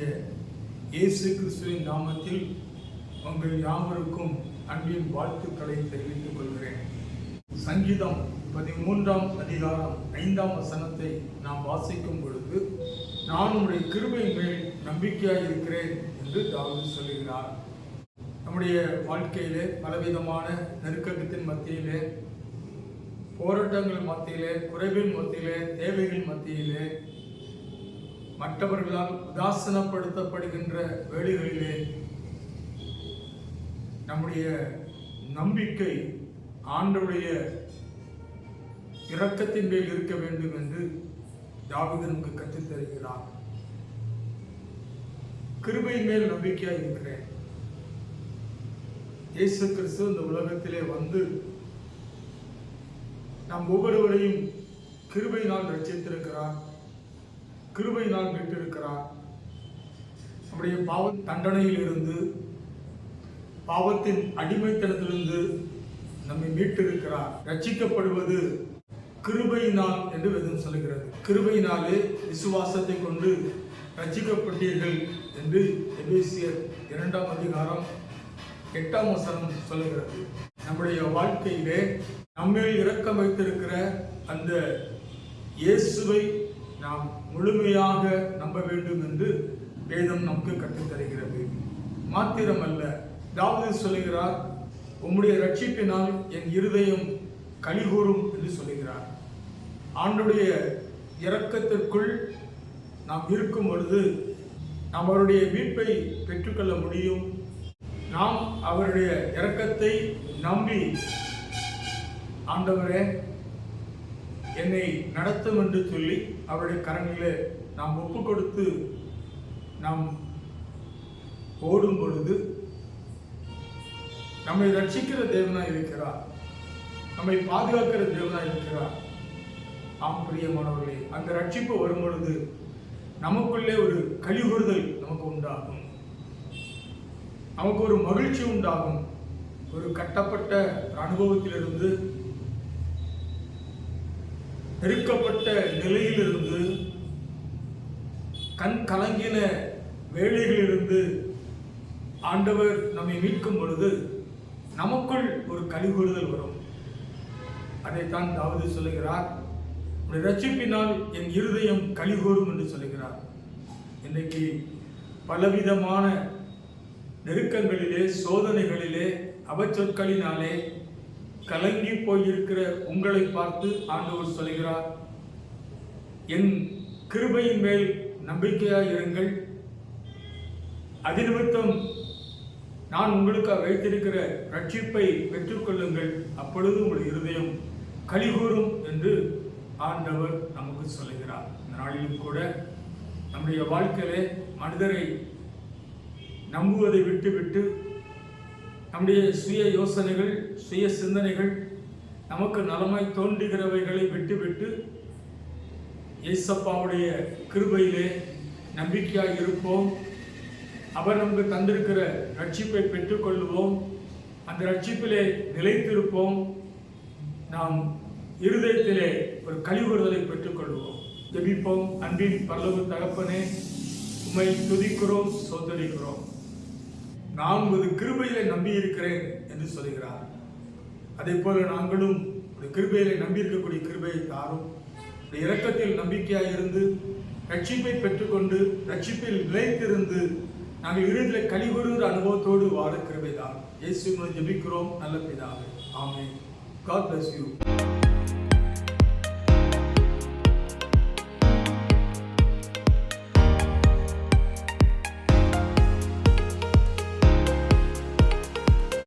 ஆண்டவராகிய இயேசு கிறிஸ்துவின் நாமத்தில் உங்கள் யாவருக்கும் அன்பின் வாழ்த்துக்களை தெரிவித்துக் கொள்கிறேன். சங்கீதம் 13ஆம் அதிகாரம் 5ஆம் வசனத்தை நாம் வாசிக்கும் பொழுது, நான் உம்முடைய கிருபையின் மேல் நம்பிக்கையாய் இருக்கிறேன் என்று தாவீது சொல்லுகிறார். நம்முடைய வாழ்க்கையிலே பலவிதமான நெருக்கத்தின் மத்தியிலே, போராட்டங்கள் மத்தியிலே, குறைவின் மத்தியிலே, தேவைகள் மத்தியிலே, மற்றவர்களால் உதாசனப்படுத்தப்படுகின்ற வேளைகளிலே நம்முடைய நம்பிக்கை ஆண்டவருடைய இரக்கத்தின் மேல் இருக்க வேண்டும் என்று தாவீது நமக்கு கற்றுத் தருகிறார். கிருபையின் மேல் நம்பிக்கையாக இருக்கிறேன். இயேசு கிறிஸ்து இந்த உலகத்திலே வந்து நாம் ஒவ்வொருவரையும் கிருபையினால் ரட்சித்திருக்கிறார், கிருபையினால் மீட்டிருக்கிறார். நம்முடைய பாவ தண்டனையில் இருந்து, பாவத்தின் அடிமைத்தனத்திலிருந்து நம்மை மீட்டிருக்கிறார். ரட்சிக்கப்படுவது கிருபையினால் என்று வேதம் சொல்லுகிறது. கிருபையினாலே விசுவாசத்தை கொண்டு ரட்சிக்கப்பட்டீர்கள் என்று எபேசியர் 2ஆம் அதிகாரம் 8ஆம் வசனம் சொல்லுகிறது. நம்முடைய வாழ்க்கையிலே நம்மேல் இரக்கம் வைத்திருக்கிற அந்த இயேசுவை நாம் முழுமையாக நம்ப வேண்டும் என்று வேதம் நமக்கு கற்றுத் தருகிறது. மாத்திரமல்ல, தாவீது சொல்லுகிறார், உம்முடைய ரட்சிப்பினால் என் இருதயம் களிகூரும் என்று சொல்லுகிறார். ஆண்டவருடைய இரக்கத்திற்குள் நாம் இருக்கும் பொழுது நாம் அவருடைய மீட்பை பெற்றுக்கொள்ள முடியும். நாம் அவருடைய இரக்கத்தை நம்பி, ஆண்டவரே என்னை நடத்தும் என்று சொல்லி அவருடைய கரங்களிலே நாம் ஒப்பு கொடுத்து நாம் ஓடும் பொழுது நம்மை ரட்சிக்கிற தேவனாய் இருக்கிறார், நம்மை பாதுகாக்கிற தேவனாய் இருக்கிறார். ஆம் பிரியமானவர்களே, அந்த ரட்சிப்பு வரும் பொழுது நமக்குள்ளே ஒரு கலிகூறுதல் நமக்கு உண்டாகும், நமக்கு ஒரு மகிழ்ச்சி உண்டாகும். ஒரு கட்டப்பட்ட அனுபவத்திலிருந்து, நெருக்கப்பட்ட நிலையிலிருந்து, கண் கலங்கின வேளைகளிலிருந்து ஆண்டவர் நம்மை மீட்கும் பொழுது நமக்குள் ஒரு கலிகூறுதல் வரும். அதைத்தான் தாவீது சொல்லுகிறார், ரட்சிப்பினால் என் இருதயம் கலிகூறும் என்று சொல்லுகிறார். இன்றைக்கு பலவிதமான நெருக்கங்களிலே, சோதனைகளிலே, அவச்சொற்களினாலே கலங்கி போயிருக்கிற உங்களை பார்த்து ஆண்டவர் சொல்கிறார், என் கிருபையின் மேல் நம்பிக்கையாய் இருங்கள், அது நிமித்தம் நான் உங்களுக்காக வைத்திருக்கிற ரட்சிப்பை பெற்றுக்கொள்ளுங்கள், அப்பொழுது உங்கள் இருதயம் கலிகூறும் என்று ஆண்டவர் நமக்கு சொல்லுகிறார். இந்த நாளிலும் கூட நம்முடைய வாழ்க்கையிலே மனிதரை நம்புவதை விட்டுவிட்டு, நம்முடைய சுய யோசனைகள், சுய சிந்தனைகள், நமக்கு நலமாய் தோன்றுகிறவைகளை விட்டுவிட்டு இயேசப்பாவுடைய கிருபையிலே நம்பிக்கையாக இருப்போம். அவர் நமக்கு தந்திருக்கிற ரட்சிப்பை பெற்றுக்கொள்வோம். அந்த ரட்சிப்பிலே நிலைத்திருப்போம். நாம் இருதயத்திலே ஒரு கலிகூறுதலை பெற்றுக்கொள்வோம். ஜெபிப்போம். அன்பின் பரலோக தகப்பனே, உம்மை துதிக்கிறோம், ஸ்தோத்திரிக்கிறோம். நான் ஒரு கிருபையிலே நம்பி இருக்கிறேன் என்று சொல்கிறார். அதே போல நாங்களும் ஒரு கிருபையிலே நம்பி இருக்கக்கூடிய கிருபையை தாரும். இரக்கத்தில் நம்பிக்கையாக இருந்து ரட்சிப்பை பெற்றுக்கொண்டு ரட்சிப்பில் நிலைத்திருந்து நாங்கள் இறுதியில் கலிகூறுகிற அனுபவத்தோடு வாழ கிருபைதான். இயேசுவின் மூலம் ஜெபிக்கிறோம் நல்ல பிதாவே. ஆமென். God bless you.